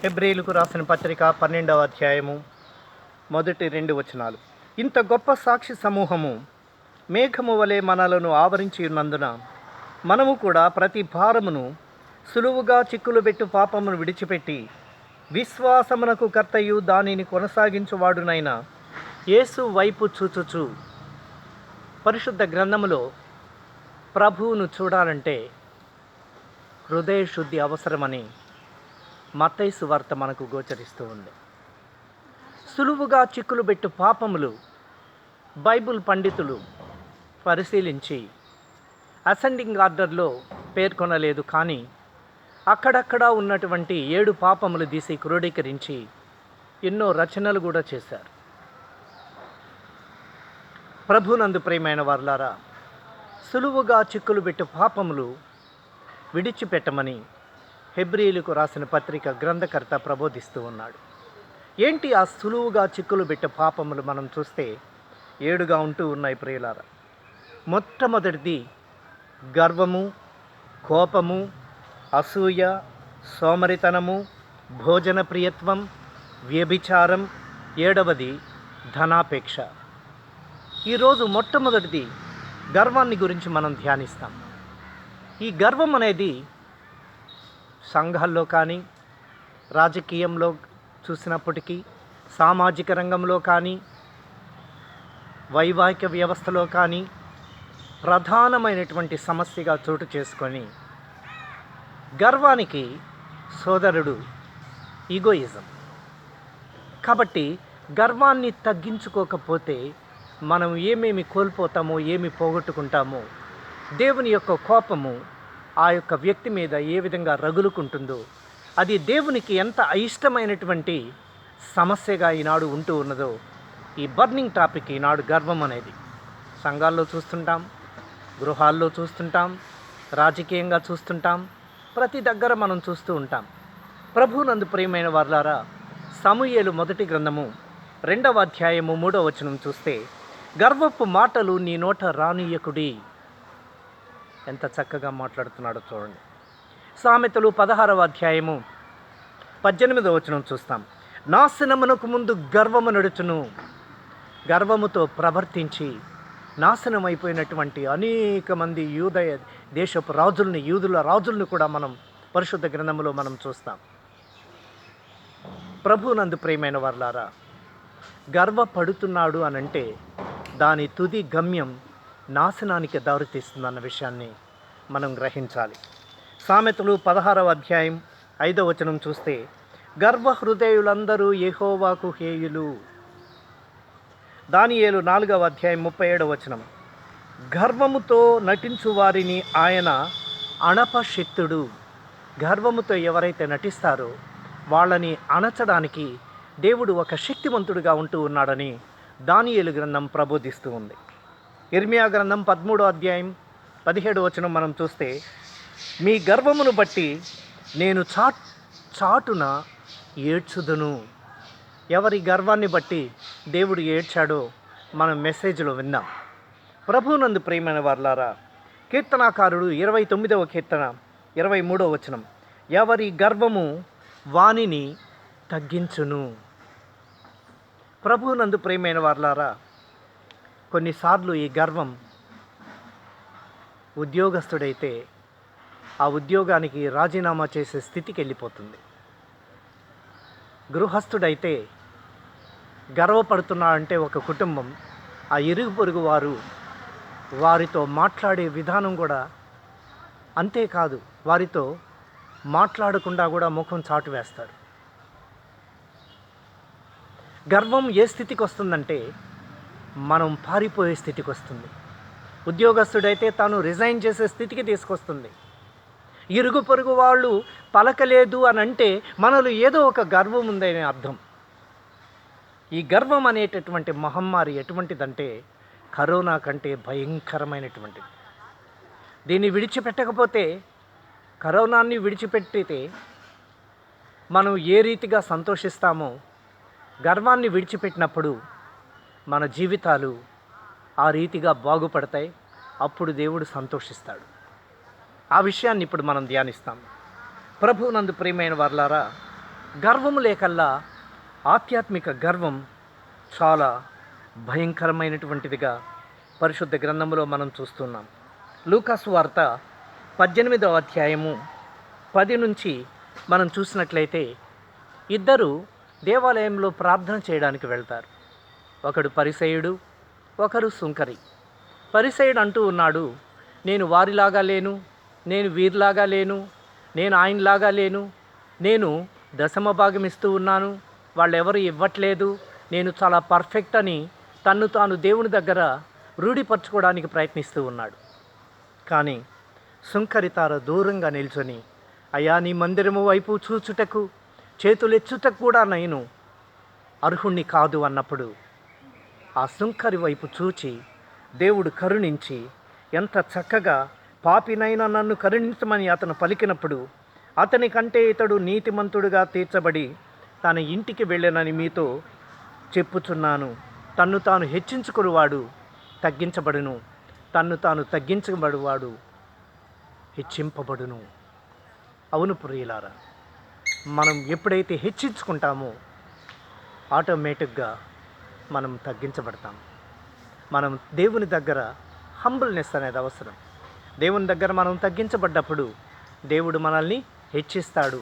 హెబ్రీయులకు రాసిన పత్రిక 12వ అధ్యాయము మొదటి 2 వచనాలు. ఇంత గొప్ప సాక్షి సమూహము మేఘము వలె మనలను ఆవరించి ఉన్నందున మనము కూడా ప్రతి భారమును సులువుగా చిక్కులుబెట్టు పాపమును విడిచిపెట్టి విశ్వాసమునకు కర్తయు దానిని కొనసాగించువాడునైన యేసు వైపు చూచుచు. పరిశుద్ధ గ్రంథములో ప్రభువును చూడాలంటే హృదయ శుద్ధి అవసరమని మత్తయి సువార్త మనకు గోచరిస్తూ ఉంది. సులువుగా చిక్కులుబెట్టు పాపములు బైబిల్ పండితులు పరిశీలించి అసెండింగ్ ఆర్డర్లో పేర్కొనలేదు, కానీ అక్కడక్కడ ఉన్నటువంటి 7 పాపములు తీసి క్రోడీకరించి ఎన్నో రచనలు కూడా చేశారు. ప్రభునందు ప్రియమైన వారులారా, సులువుగా చిక్కులుబెట్టు పాపములు విడిచిపెట్టమని హెబ్రీయులకు రాసిన పత్రిక గ్రంథకర్త ప్రబోధిస్తూ ఉన్నాడు. ఏంటి ఆ సులువుగా చిక్కులు పెట్టే పాపములు? మనం చూస్తే 7గా ఉంటూ ఉన్నాయి ప్రియులారా. మొట్టమొదటిది గర్వము, కోపము, అసూయ, సోమరితనము, భోజన ప్రియత్వం, వ్యభిచారం. 7వది ధనాపేక్ష. ఈరోజు మొట్టమొదటిది గర్వాన్ని గురించి మనం ధ్యానిస్తాం. ఈ గర్వం అనేది సంఘాల్లో కానీ, రాజకీయంలో చూసినప్పటికీ, సామాజిక రంగంలో కానీ, వైవాహిక వ్యవస్థలో కానీ ప్రధానమైనటువంటి సమస్యగా చోటు చేసుకొని గర్వానికి సోదరుడు ఈగోయిజం. కాబట్టి గర్వాన్ని తగ్గించుకోకపోతే మనం ఏమేమి కోల్పోతామో, ఏమి పోగొట్టుకుంటామో, దేవుని యొక్క కోపము ఆ యొక్క వ్యక్తి మీద ఏ విధంగా రగులుకుంటుందో, అది దేవునికి ఎంత అయిష్టమైనటువంటి సమస్యగా ఈనాడు ఉంటూ ఉన్నదో, ఈ బర్నింగ్ టాపిక్ ఈనాడు గర్వం అనేది సంఘాల్లో చూస్తుంటాం, గృహాల్లో చూస్తుంటాం, రాజకీయంగా చూస్తుంటాం, ప్రతి దగ్గర మనం చూస్తూ ఉంటాం. ప్రభునందు ప్రియమైన వారులారా, సమూయేలు మొదటి గ్రంథము 2వ అధ్యాయము 3వ వచనం చూస్తే, గర్వపు మాటలు నీ నోట రానియకుడి. ఎంత చక్కగా మాట్లాడుతున్నాడో చూడండి. సామెతలు 16వ అధ్యాయము 18వ వచనం చూస్తాం. నాశనమునకు ముందు గర్వము నడుచును. గర్వముతో ప్రవర్తించి నాశనం అయిపోయినటువంటి అనేక మంది యూదయ దేశపు రాజుల్ని, యూదుల రాజుల్ని కూడా మనం పరిశుద్ధ గ్రంథంలో మనం చూస్తాం. ప్రభునందు ప్రియమైన వారులారా, గర్వపడుతున్నాడు అనంటే దాని తుది గమ్యం నాశనానికి దారితీస్తుందన్న విషయాన్ని మనం గ్రహించాలి. సామెతలు 16వ అధ్యాయం 5వ వచనం చూస్తే, గర్వ హృదయులందరూ యెహోవాకు హేయులు. దానియేలు 4వ అధ్యాయం 37వ వచనం, గర్వముతో నటించు వారిని ఆయన అణపశక్తుడు. గర్వముతో ఎవరైతే నటిస్తారో వాళ్ళని అణచడానికి దేవుడు ఒక శక్తివంతుడిగా ఉంటూ ఉన్నాడని దానియేలు గ్రంథం ప్రబోధిస్తూ ఉంది. ఇర్మియా గ్రంథం 13వ అధ్యాయం 17వ వచనం మనం చూస్తే, మీ గర్వమును బట్టి నేను చాటున ఏడ్చుదును. ఎవరి గర్వాన్ని బట్టి దేవుడు ఏడ్చాడో మనం మెసేజ్లో విందాం. ప్రభునందు ప్రియమైన వారులారా, కీర్తనాకారుడు 29వ కీర్తన 23వ వచనం, ఎవరి గర్వము వానిని తగ్గించును. ప్రభునందు ప్రియమైన వారులారా, కొన్నిసార్లు ఈ గర్వం ఉద్యోగస్తుడైతే ఆ ఉద్యోగానికి రాజీనామా చేసే స్థితికి వెళ్ళిపోతుంది. గృహస్థుడైతే గర్వపడుతున్నాడంటే ఒక కుటుంబం, ఆ ఇరుగు పొరుగు వారితో మాట్లాడే విధానం కూడా అంతేకాదు, వారితో మాట్లాడకుండా కూడా ముఖం చాటు వేస్తారు. గర్వం ఏ స్థితికి వస్తుందంటే మనం పారిపోయే స్థితికి వస్తుంది. ఉద్యోగస్తుడైతే తాను రిజైన్ చేసే స్థితికి తీసుకొస్తుంది. ఇరుగు పొరుగు వాళ్ళు పలకలేదు అని అంటే మనలో ఏదో ఒక గర్వం ఉందనే అర్థం. ఈ గర్వం అనేటటువంటి మహమ్మారి ఎటువంటిదంటే కరోనా కంటే భయంకరమైనటువంటిది. దీన్ని విడిచిపెట్టకపోతే, కరోనాన్ని విడిచిపెట్టితే మనం ఏ రీతిగా సంతోషిస్తామో, గర్వాన్ని విడిచిపెట్టినప్పుడు మన జీవితాలు ఆ రీతిగా బాగుపడతాయి. అప్పుడు దేవుడు సంతోషిస్తాడు. ఆ విషయాన్ని ఇప్పుడు మనం ధ్యానిస్తాం. ప్రభువునందు ప్రియమైన వారలారా, గర్వము లేకల్లా ఆధ్యాత్మిక గర్వం చాలా భయంకరమైనటువంటిదిగా పరిశుద్ధ గ్రంథంలో మనం చూస్తున్నాం. లూకాసు వార్త 18వ అధ్యాయము 10 నుంచి మనం చూసినట్లయితే ఇద్దరు దేవాలయంలో ప్రార్థన చేయడానికి వెళ్తారు. ఒకడు పరిసయ్యుడు, ఒకరు సుంకరి. పరిసయ్యుడు అంటూ ఉన్నాడు, నేను వారిలాగా లేను, నేను వీరిలాగా లేను, నేను ఆయనలాగా లేను, నేను దశమ భాగం ఇస్తూ ఉన్నాను, వాళ్ళెవరు ఇవ్వట్లేదు, నేను చాలా పర్ఫెక్ట్ అని తన్ను తాను దేవుని దగ్గర రూఢిపరచుకోవడానికి ప్రయత్నిస్తూ ఉన్నాడు. కానీ సుంకరి తార దూరంగా నిల్చొని, అయ్యా నీ మందిరము వైపు చూచుటకు చేతులెచ్చుటకు కూడా నేను అర్హుణ్ణి కాదు అన్నప్పుడు ఆ సుంకరి వైపు చూచి దేవుడు కరుణించి, ఎంత చక్కగా పాపినైనా నన్ను కరుణించమని అతను పలికినప్పుడు అతని కంటే ఇతడు నీతిమంతుడుగా తీర్చబడి తన ఇంటికి వెళ్ళనని మీతో చెప్పుచున్నాను. తన్ను తాను హెచ్చించుకునివాడు తగ్గించబడును, తన్ను తాను తగ్గించబడువాడు హెచ్చింపబడును. అవును ప్రియులారా, మనం ఎప్పుడైతే హెచ్చించుకుంటామో ఆటోమేటిక్గా మనం తగ్గించబడతాం. మనం దేవుని దగ్గర హంబుల్నెస్ అనేది అవసరం. దేవుని దగ్గర మనం తగ్గించబడ్డప్పుడు దేవుడు మనల్ని హెచ్చిస్తాడు.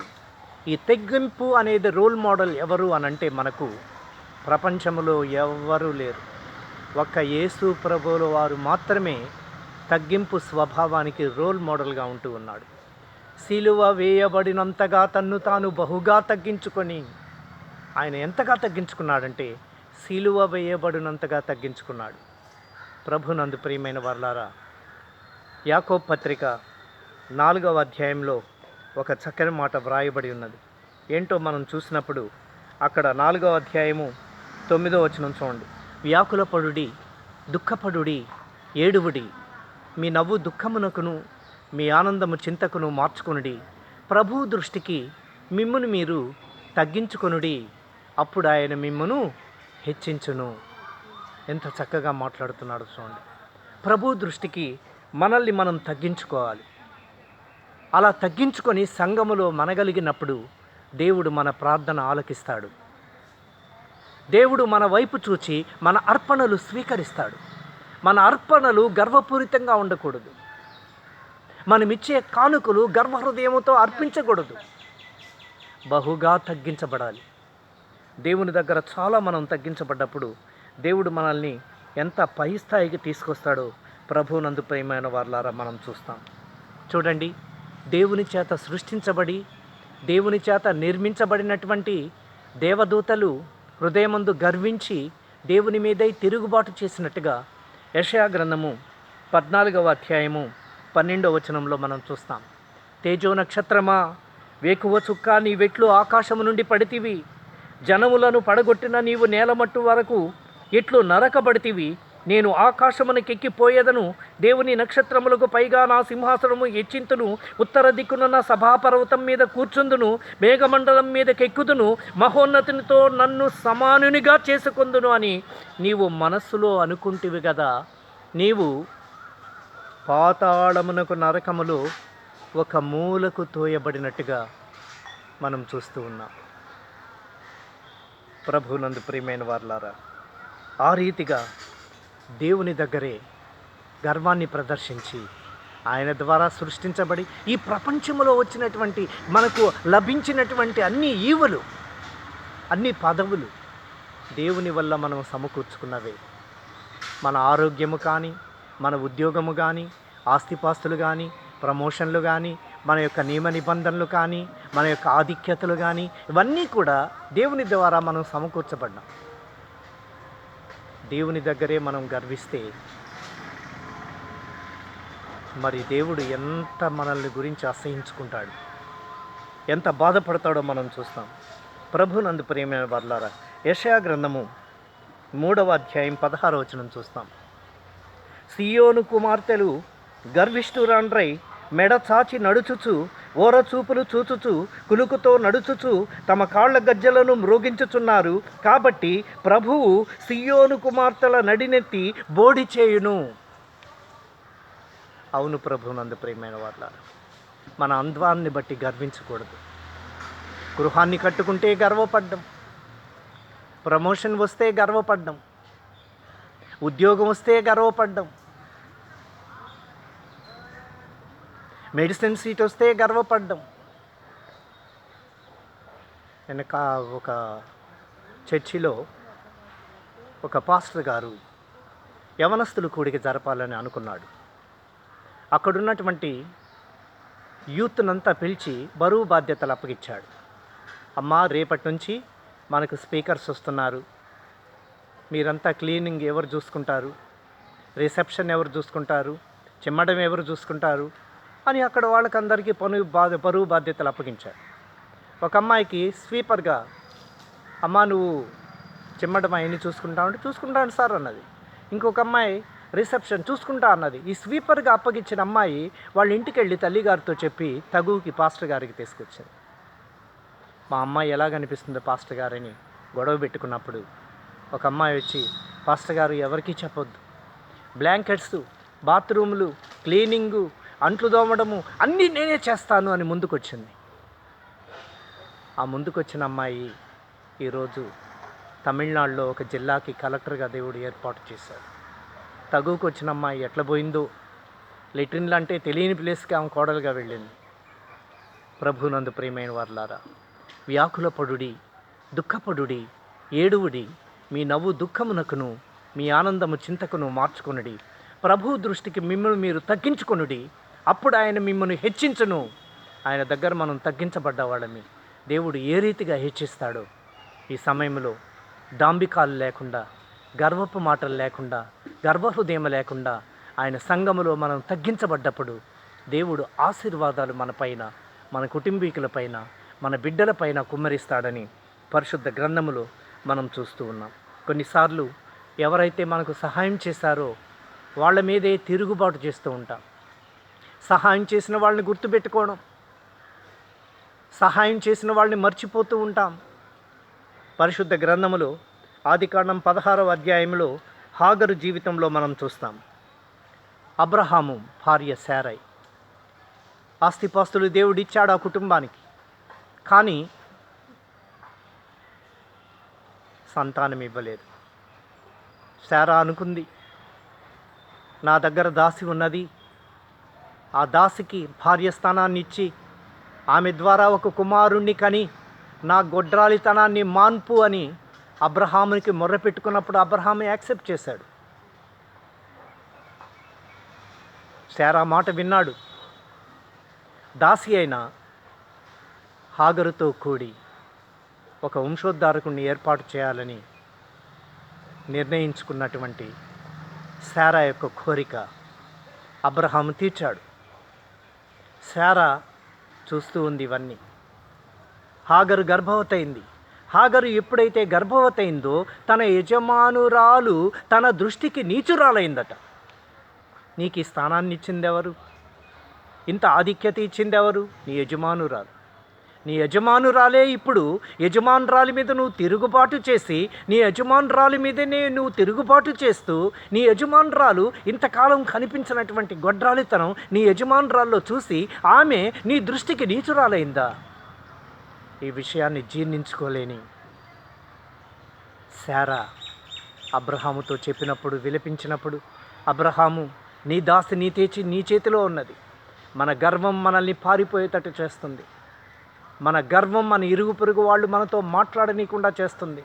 ఈ తగ్గింపు అనేది రోల్ మోడల్ ఎవరు అనంటే మనకు ప్రపంచంలో ఎవరూ లేరు. ఒక్క యేసు ప్రభువుల వారు మాత్రమే తగ్గింపు స్వభావానికి రోల్ మోడల్గా ఉంటూ ఉన్నాడు. సిలువ వేయబడినంతగా తన్ను తాను బహుగా తగ్గించుకొని, ఆయన ఎంతగా తగ్గించుకున్నాడంటే సిలువ వేయబడినంతగా తగ్గించుకున్నాడు. ప్రభునందు ప్రియమైన వారలారా, యాకోబు పత్రిక 4వ అధ్యాయంలో ఒక చక్కని మాట వ్రాయబడి ఉన్నది. ఏంటో మనం చూసినప్పుడు అక్కడ 4వ అధ్యాయము 9వ వచనం చూడండి. వ్యాకులపడుడి, దుఃఖపడుడి, ఏడువుడి, మీ నవ్వు దుఃఖమునకును మీ ఆనందము చింతకును మార్చుకొనుడి. ప్రభువు దృష్టికి మిమ్మును మీరు తగ్గించుకొనుడి, అప్పుడు ఆయన మిమ్మును హెచ్చించును. ఎంత చక్కగా మాట్లాడుతున్నాడు చూడండి. ప్రభు దృష్టికి మనల్ని మనం తగ్గించుకోవాలి. అలా తగ్గించుకొని సంఘములో మనగలిగినప్పుడు దేవుడు మన ప్రార్థన ఆలకిస్తాడు. దేవుడు మన వైపు చూచి మన అర్పణలు స్వీకరిస్తాడు. మన అర్పణలు గర్వపూరితంగా ఉండకూడదు. మనమిచ్చే కానుకలు గర్వహృదయముతో అర్పించకూడదు. బహుగా తగ్గించబడాలి. దేవుని దగ్గర చాలా మనం తగ్గించబడ్డప్పుడు దేవుడు మనల్ని ఎంత పై స్థాయికి తీసుకొస్తాడో ప్రభువునందు ప్రియమైన వారలారా మనం చూస్తాం. చూడండి, దేవుని చేత సృష్టించబడి దేవుని చేత నిర్మించబడినటువంటి దేవదూతలు హృదయమందు గర్వించి దేవుని మీదై తిరుగుబాటు చేసినట్టుగా యెషయా గ్రంథము 14వ అధ్యాయము 12వ వచనంలో మనం చూస్తాం. తేజో నక్షత్రమా, వేకువ చుక్క, నీ వెట్లు ఆకాశము నుండి పడితివి. జనములను పడగొట్టిన నీవు నేలమట్టు వరకు ఎట్లు నరకబడితివి. నేను ఆకాశమునకెక్కిపోయేదను, దేవుని నక్షత్రములకు పైగా నా సింహాసనము హెచ్చింతును. ఉత్తర దిక్కున నా సభాపర్వతం మీద కూర్చుందును, మేఘమండలం మీదకెక్కుదును, మహోన్నతునితో నన్ను సమానునిగా చేసుకొందును అని నీవు మనస్సులో అనుకుంటివి కదా. నీవు పాతాళమునకు, నరకములో ఒక మూలకు తోయబడినట్టుగా మనం చూస్తూ ఉన్నాం. ప్రభువునందు ప్రియమైన వారలారా, ఆ రీతిగా దేవుని దగ్గరే గర్వాన్ని ప్రదర్శించి ఆయన ద్వారా సృష్టించబడి ఈ ప్రపంచంలో వచ్చినటువంటి మనకు లభించినటువంటి అన్ని ఈవులు, అన్ని పదవులు దేవుని వల్ల మనం సమకూర్చుకున్నవే. మన ఆరోగ్యము కానీ, మన ఉద్యోగము కానీ, ఆస్తిపాస్తులు కానీ, ప్రమోషన్లు కానీ, మన యొక్క నియమ నిబంధనలు కానీ, మన యొక్క ఆధిక్యతలు కానీ, ఇవన్నీ కూడా దేవుని ద్వారా మనం సమకూర్చబడ్డాం. దేవుని దగ్గరే మనం గర్విస్తే మరి దేవుడు ఎంత మనల్ని గురించి అసహించుకుంటాడు, ఎంత బాధపడతాడో మనం చూస్తాం. ప్రభునందు ప్రియమైన వారలారా, యెషయా గ్రంథము 3వ అధ్యాయం 16వ వచనం చూస్తాం. సియోను కుమార్తెలు గర్విష్ఠురాండ్రై మెడ చాచి నడుచుచు, ఓరచూపులు చూచుచు, కులుకుతో నడుచుచు తమ కాళ్ళ గజ్జలను మ్రోగించుచున్నారు. కాబట్టి ప్రభువు సియోను కుమార్తెల నడినెత్తి బోడి చేయును. అవును ప్రభునందు ప్రియమైన వారలారా, మన అందాన్ని బట్టి గర్వించకూడదు. గృహాన్ని కట్టుకుంటే గర్వపడ్డం, ప్రమోషన్ వస్తే గర్వపడ్డం, ఉద్యోగం వస్తే గర్వపడ్డం, మెడిసిన్ సీట్ వస్తే గర్వపడ్డం. వెనక ఒక చర్చిలో ఒక పాస్టర్ గారు యవనస్తులు కూడిక జరపాలని అనుకున్నాడు. అక్కడున్నటువంటి యూత్నంతా పిలిచి బరువు బాధ్యతలు అప్పగించాడు. అమ్మా, రేపటి నుంచి మనకు స్పీకర్స్ వస్తున్నారు, మీరంతా క్లీనింగ్ ఎవరు చూసుకుంటారు, రిసెప్షన్ ఎవరు చూసుకుంటారు, చిమ్మడం ఎవరు చూసుకుంటారు అని అక్కడ వాళ్ళకందరికీ బరువు బాధ్యతలు అప్పగించారు. ఒక అమ్మాయికి స్వీపర్గా, అమ్మా నువ్వు చిమ్మడం అవన్నీ చూసుకుంటావు, చూసుకుంటాను సార్ అన్నది. ఇంకొక అమ్మాయి రిసెప్షన్ చూసుకుంటా అన్నది. ఈ స్వీపర్గా అప్పగించిన అమ్మాయి వాళ్ళ ఇంటికి వెళ్ళి తల్లిగారితో చెప్పి తగువుకి పాస్టర్ గారికి తీసుకొచ్చింది. మా అమ్మాయి ఎలా కనిపిస్తుందో పాస్టర్ గారని గొడవ పెట్టుకున్నప్పుడు ఒక అమ్మాయి వచ్చి, పాస్టర్ గారు ఎవరికీ చెప్పొద్దు, బ్లాంకెట్స్, బాత్రూములు, క్లీనింగు, అంట్లు దోమడము అన్నీ నేనే చేస్తాను అని ముందుకొచ్చింది. ఆ ముందుకొచ్చిన అమ్మాయి ఈరోజు తమిళనాడులో ఒక జిల్లాకి కలెక్టర్గా దేవుడు ఏర్పాటు చేశాడు. తగువుకు వచ్చిన అమ్మాయి ఎట్లా పోయిందో, లెట్రిన్లు అంటే తెలియని ప్లేస్కి ఆమె కోడలుగా వెళ్ళింది. ప్రభునందు ప్రియమైన వారలారా, వ్యాకులపడుడి, దుఃఖపడుడి, ఏడువుడి, మీ నవ్వు దుఃఖమునకును మీ ఆనందము చింతకును మార్చుకొనుడి. ప్రభు దృష్టికి మిమ్మల్ని మీరు తగ్గించుకొనుడి, అప్పుడు ఆయన మిమ్మల్ని హెచ్చించును. ఆయన దగ్గర మనం తగ్గించబడ్డవాళ్ళని దేవుడు ఏ రీతిగా హెచ్చిస్తాడో ఈ సమయంలో దాంభికాలు లేకుండా, గర్వపు మాటలు లేకుండా, గర్వహృదయం లేకుండా ఆయన సంఘములో మనం తగ్గించబడ్డప్పుడు దేవుడు ఆశీర్వాదాలు మన పైన, మన కుటుంబీకులపైన, మన బిడ్డలపైన కుమ్మరిస్తాడని పరిశుద్ధ గ్రంథములో మనం చూస్తూ ఉన్నాం. కొన్నిసార్లు ఎవరైతే మనకు సహాయం చేశారో వాళ్ళ మీదే తిరుగుబాటు చేస్తూ ఉంటాం. సహాయం చేసిన వాళ్ళని గుర్తుపెట్టుకోవడం, సహాయం చేసిన వాళ్ళని మర్చిపోతూ ఉంటాం. పరిశుద్ధ గ్రంథములో ఆదికాండం 16వ అధ్యాయంలో హాగరు జీవితంలో మనం చూస్తాం. అబ్రహాము భార్య శారై, ఆస్తిపాస్తులు దేవుడిచ్చాడు ఆ కుటుంబానికి, కానీ సంతానం ఇవ్వలేదు. శారా అనుకుంది, నా దగ్గర దాసి ఉన్నది, ఆ దాసికి భార్య స్థానాన్ని ఇచ్చి ఆమె ద్వారా ఒక కుమారుణ్ణి కని నా గొడ్రాలితనాన్ని మాన్పు అని అబ్రహామునికి మొర్రపెట్టుకున్నప్పుడు అబ్రహాము యాక్సెప్ట్ చేశాడు. శారా మాట విన్నాడు. దాసి అయిన హాగరుతో కూడి ఒక వంశోద్ధారకుడిని ఏర్పాటు చేయాలని నిర్ణయించుకున్నటువంటి శారా యొక్క కోరిక అబ్రహాము తీర్చాడు. శారా చూస్తూ ఉంది ఇవన్నీ. హాగరు గర్భవతయింది. హాగరు ఎప్పుడైతే గర్భవతయిందో తన యజమానురాలు తన దృష్టికి నీచురాలైందట. నీకు ఈ స్థానాన్ని ఇచ్చిందెవరు? ఇంత ఆధిక్యత ఇచ్చిందెవరు? నీ యజమానురాలు. నీ యజమానురాలే ఇప్పుడు యజమానురాలి మీద నువ్వు తిరుగుబాటు చేసి, నీ యజమానురాలి మీదనే నువ్వు తిరుగుబాటు చేస్తూ, నీ యజమానురాలు ఇంతకాలం కనిపించినటువంటి గొడ్రాలితనం నీ యజమానురాల్లో చూసి ఆమె నీ దృష్టికి నీచురాలైందా? ఈ విషయాన్ని జీర్ణించుకోలేని శారా అబ్రహాముతో చెప్పినప్పుడు, విలపించినప్పుడు, అబ్రహాము నీ దాసి నీ చేతిలో ఉన్నది. మన గర్వం మనల్ని పారిపోయేటట్టు చేస్తుంది. మన గర్వం మన ఇరుగు పొరుగు వాళ్ళు మనతో మాట్లాడనీయకుండా చేస్తుంది.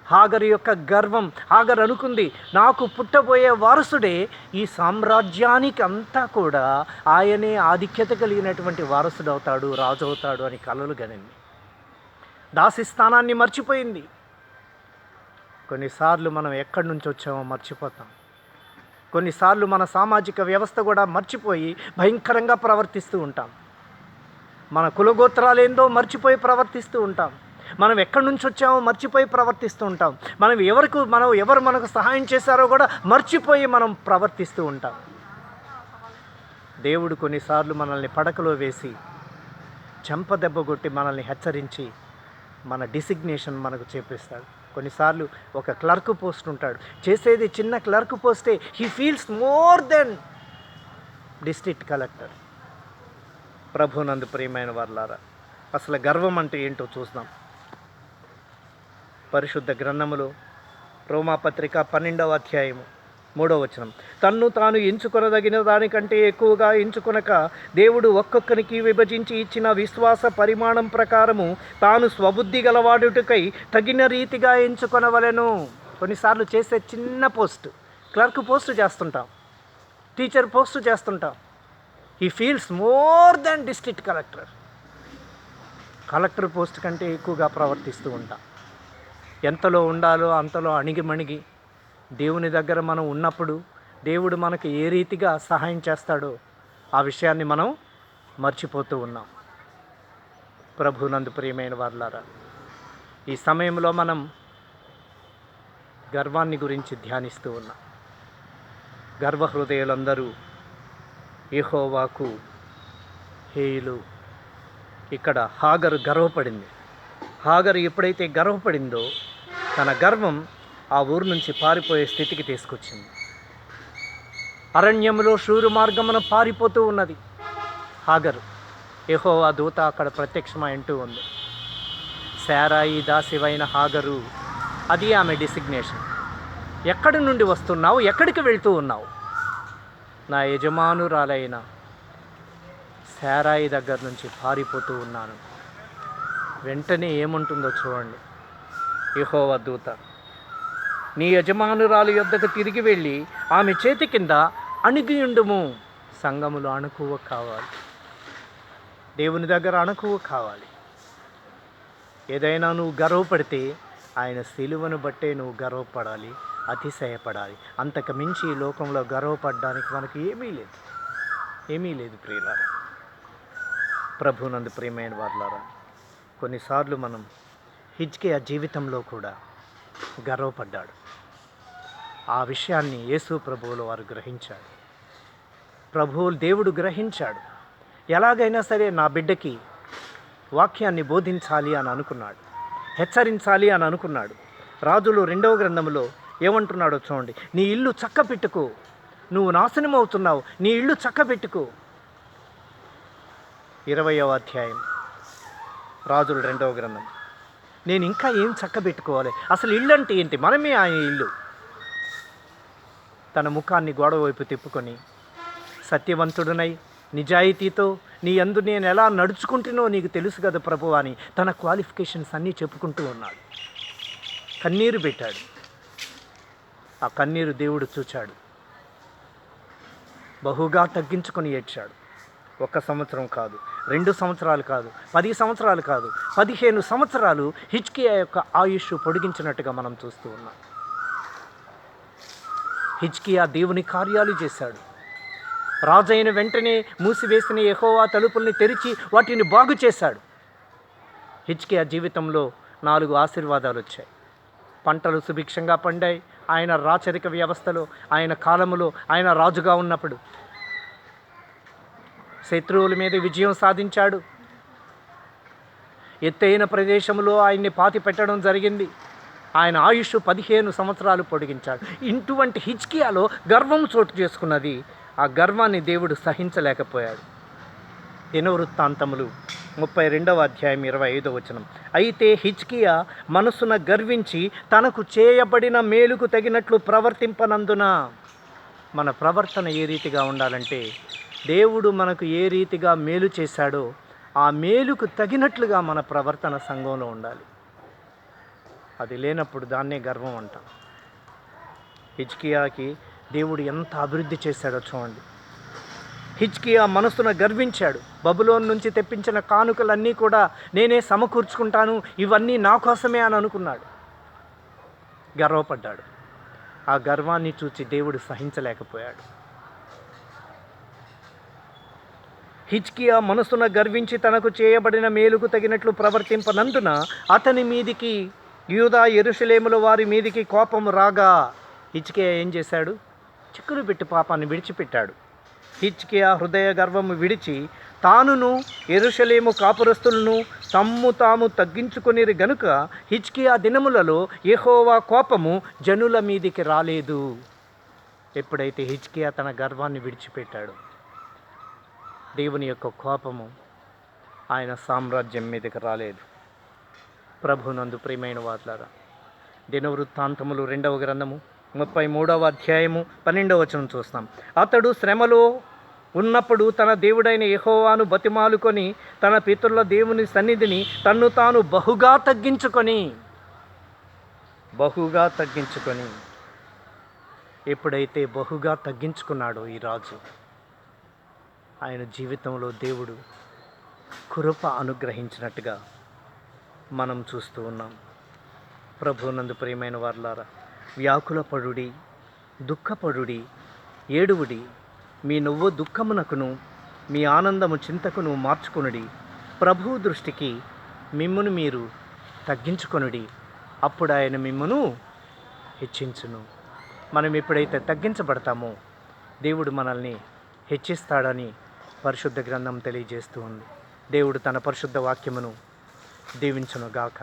హాగరు యొక్క గర్వం, హాగరు అనుకుంది, నాకు పుట్టబోయే వారసుడే ఈ సామ్రాజ్యానికి అంతా కూడా ఆయనే ఆధిక్యత కలిగినటువంటి వారసుడు అవుతాడు, రాజు అవుతాడు అని కలలు కనింది. దాసి స్థానాన్ని మర్చిపోయింది. కొన్నిసార్లు మనం ఎక్కడి నుంచి వచ్చామో మర్చిపోతాం. కొన్నిసార్లు మన సామాజిక వ్యవస్థ కూడా మర్చిపోయి భయంకరంగా ప్రవర్తిస్తూ ఉంటాం. మన కులగోత్రాలేందో మర్చిపోయి ప్రవర్తిస్తూ ఉంటాం. మనం ఎక్కడి నుంచి వచ్చామో మర్చిపోయి ప్రవర్తిస్తూ ఉంటాం. ఎవరు మనకు సహాయం చేశారో కూడా మర్చిపోయి మనం ప్రవర్తిస్తూ ఉంటాం. దేవుడు కొన్నిసార్లు మనల్ని పడకలో వేసి చెంపదెబ్బ కొట్టి మనల్ని హెచ్చరించి మన డిసిగ్నేషన్ మనకు చేపిస్తాడు. కొన్నిసార్లు ఒక క్లర్క్ పోస్ట్ ఉంటాడు, చేసేది చిన్న క్లర్క్ పోస్టే, he feels more than district collector. ప్రభునందు ప్రియమైన వారలారా, అసలు గర్వం అంటే ఏంటో చూద్దాం. పరిశుద్ధ గ్రంథములో రోమాపత్రిక 12వ అధ్యాయము 3వ వచనం, తన్ను తాను ఎంచుకొనదగిన దానికంటే ఎక్కువగా ఎంచుకొనక దేవుడు ఒక్కొక్కరికి విభజించి ఇచ్చిన విశ్వాస పరిమాణం ప్రకారము తాను స్వబుద్ధి గలవాడుటకై తగిన రీతిగా ఎంచుకొనవలెను. కొన్నిసార్లు చేసే చిన్న పోస్ట్, క్లర్క్ పోస్ట్ చేస్తుంటాం, టీచర్ పోస్ట్ చేస్తుంటాం. He feels more than district collector post కంటే ఎక్కువగా ప్రవర్తిస్తూ ఉంటాం. ఎంతలో ఉండాలో అంతలో అణిగిమణిగి దేవుని దగ్గర మనం ఉన్నప్పుడు దేవుడు మనకు ఏ రీతిగా సహాయం చేస్తాడో ఆ విషయాన్ని మనం మర్చిపోతూ ఉన్నాం. ప్రభునందు ప్రియమైన వారలారా, ఈ సమయంలో మనం గర్వాన్ని గురించి ధ్యానిస్తూ ఉన్నాం. గర్వహృదయులందరూ యెహోవాకు హేయులు. ఇక్కడ హాగరు గర్వపడింది. హాగరు ఎప్పుడైతే గర్వపడిందో తన గర్వం ఆ ఊరు నుంచి పారిపోయే స్థితికి తీసుకొచ్చింది. అరణ్యంలో శూరు మార్గమున పారిపోతూ ఉన్నది హాగరు. యెహోవా దూత అక్కడ ప్రత్యక్షమైంటూ ఉంది. శారాయి దాసివైన హాగరు, అది ఆమె డిసిగ్నేషన్. ఎక్కడి నుండి వస్తున్నావు, ఎక్కడికి వెళ్తూ ఉన్నావు? నా యజమానురాలైన శారాయి దగ్గర నుంచి పారిపోతూ ఉన్నాను. వెంటనే ఏముంటుందో చూడండి. యెహోవా దూత, నీ యజమానురాలు యొద్దకు తిరిగి వెళ్ళి ఆమె చేతి కింద అణిగియుండుము. సంఘములో అణకువ కావాలి, దేవుని దగ్గర అణకువ కావాలి. ఏదైనా నువ్వు గర్వపడితే ఆయన సిలువను బట్టే నువ్వు గర్వపడాలి, అతిశయపడాలి. అంతకు మించి ఈ లోకంలో గర్వపడడానికి మనకు ఏమీ లేదు ప్రియులారా. ప్రభునందు ప్రియమైన వారలారా, కొన్నిసార్లు మనం హిజ్కియా జీవితంలో కూడా గర్వపడ్డాడు. ఆ విషయాన్ని యేసు ప్రభువుల వారు గ్రహించాడు. దేవుడు గ్రహించాడు. ఎలాగైనా సరే నా బిడ్డకి వాక్యాన్ని బోధించాలి అని అనుకున్నాడు, హెచ్చరించాలి అని అనుకున్నాడు. రాజులు 2వ గ్రంథంలో ఏమంటున్నాడో చూడండి. నీ ఇల్లు చక్కబెట్టుకో, నువ్వు నాశనం అవుతున్నావు, నీ ఇల్లు చక్కబెట్టుకో. 20వ అధ్యాయం రాజులు 2వ గ్రంథం. నేను ఇంకా ఏం చక్కబెట్టుకోవాలి? అసలు ఇల్లు అంటే ఏంటి? మనమే ఆయన ఇల్లు. తన ముఖాన్ని గోడ వైపు తిప్పుకొని సత్యవంతుడునై నిజాయితీతో నీ యందు నేను ఎలా నడుచుకుంటున్నో నీకు తెలుసు కదా ప్రభు అని తన క్వాలిఫికేషన్స్ అన్నీ చెప్పుకుంటూ ఉన్నాడు. కన్నీరు పెట్టాడు. ఆ కన్నీరు దేవుడు చూచాడు. బహుగా తగ్గించుకొని ఏడ్చాడు. 1 సంవత్సరం కాదు, 2 సంవత్సరాలు కాదు, 10 సంవత్సరాలు కాదు, 15 సంవత్సరాలు హిజ్కియా యొక్క ఆయుష్ పొడిగించినట్టుగా మనం చూస్తూ ఉన్నాం. హిజ్కియా దేవుని కార్యాలు చేశాడు. రాజైన వెంటనే మూసివేసిన యెహోవా తలుపుల్ని తెరిచి వాటిని బాగు చేశాడు. హిజ్కియా జీవితంలో 4 ఆశీర్వాదాలు వచ్చాయి. పంటలు సుభిక్షంగా పండాయి. ఆయన రాచరిక వ్యవస్థలో, ఆయన కాలములో, ఆయన రాజుగా ఉన్నప్పుడు శత్రువుల మీద విజయం సాధించాడు. ఎత్తైన ప్రదేశంలో ఆయన్ని పాతి పెట్టడం జరిగింది. ఆయన ఆయుష్ 15 సంవత్సరాలు పొడిగించాడు. ఇటువంటి హిజ్కియాలో గర్వం చోటు చేసుకున్నది. ఆ గర్వాన్ని దేవుడు సహించలేకపోయాడు. దినవృత్తాంతములు 32వ అధ్యాయం 25వ వచనం. అయితే హిజ్కియా మనసున గర్వించి తనకు చేయబడిన మేలుకు తగినట్లు ప్రవర్తింపనందున. మన ప్రవర్తన ఏ రీతిగా ఉండాలంటే, దేవుడు మనకు ఏ రీతిగా మేలు చేశాడో ఆ మేలుకు తగినట్లుగా మన ప్రవర్తన సంఘంలో ఉండాలి. అది లేనప్పుడు దాన్నే గర్వం అంటాం. హిజ్కియాకి దేవుడు ఎంత అభివృద్ధి చేశాడో చూడండి. హిజ్కియా మనసున గర్వించాడు. బబులోను నుంచి తెప్పించిన కానుకలన్నీ కూడా నేనే సమకూర్చుకుంటాను, ఇవన్నీ నా కోసమే అని అనుకున్నాడు. గర్వపడ్డాడు. ఆ గర్వాన్ని చూచి దేవుడు సహించలేకపోయాడు. హిజ్కియా మనసున గర్వించి తనకు చేయబడిన మేలుకు తగినట్లు ప్రవర్తింపనందున అతని మీదికి, యూదా యెరూషలేముల వారి మీదికి కోపం రాగా హిజ్కియా ఏం చేశాడు? చిక్కులు పెట్టి పాపాన్ని విడిచిపెట్టాడు. హిజ్కియా హృదయ గర్వము విడిచి తానును యెరూషలేము కాపురస్తులను తాము తగ్గించుకొనిరి గనుక హిజ్కియా దినములలో యెహోవా కోపము జనుల మీదికి రాలేదు. ఎప్పుడైతే హిజ్కియా తన గర్వాన్ని విడిచిపెట్టాడో దేవుని యొక్క కోపము ఆయన సామ్రాజ్యం మీదకి రాలేదు. ప్రభునందు ప్రియమైన వార్లారా, దినవృత్తాంతములు 2వ గ్రంథము 33వ అధ్యాయము 12వ వచనం చూస్తాం. అతడు శ్రమలో ఉన్నప్పుడు తన దేవుడైన యెహోవాను బతిమాలుకొని తన పితరుల దేవుని సన్నిధిని తన్ను తాను బహుగా తగ్గించుకొని ఎప్పుడైతే బహుగా తగ్గించుకున్నాడో ఈ రాజు, ఆయన జీవితంలో దేవుడు కృప అనుగ్రహించినట్టుగా మనం చూస్తూ ఉన్నాం. ప్రభునందు ప్రియమైన వారలారా, వ్యాకులపడుడి, దుఃఖపడుడి, ఏడువుడి, మీ నవ్వు దుఃఖమునకును మీ ఆనందము చింతకును మార్చుకొనుడి. ప్రభువు దృష్టికి మిమ్మును మీరు తగ్గించుకొనుడి, అప్పుడు ఆయన మిమ్మును హెచ్చించును. మనం ఎప్పుడైతే తగ్గించబడతామో దేవుడు మనల్ని హెచ్చిస్తాడని పరిశుద్ధ గ్రంథం తెలియజేస్తూ ఉంది. దేవుడు తన పరిశుద్ధ వాక్యమును దీవించునుగాక.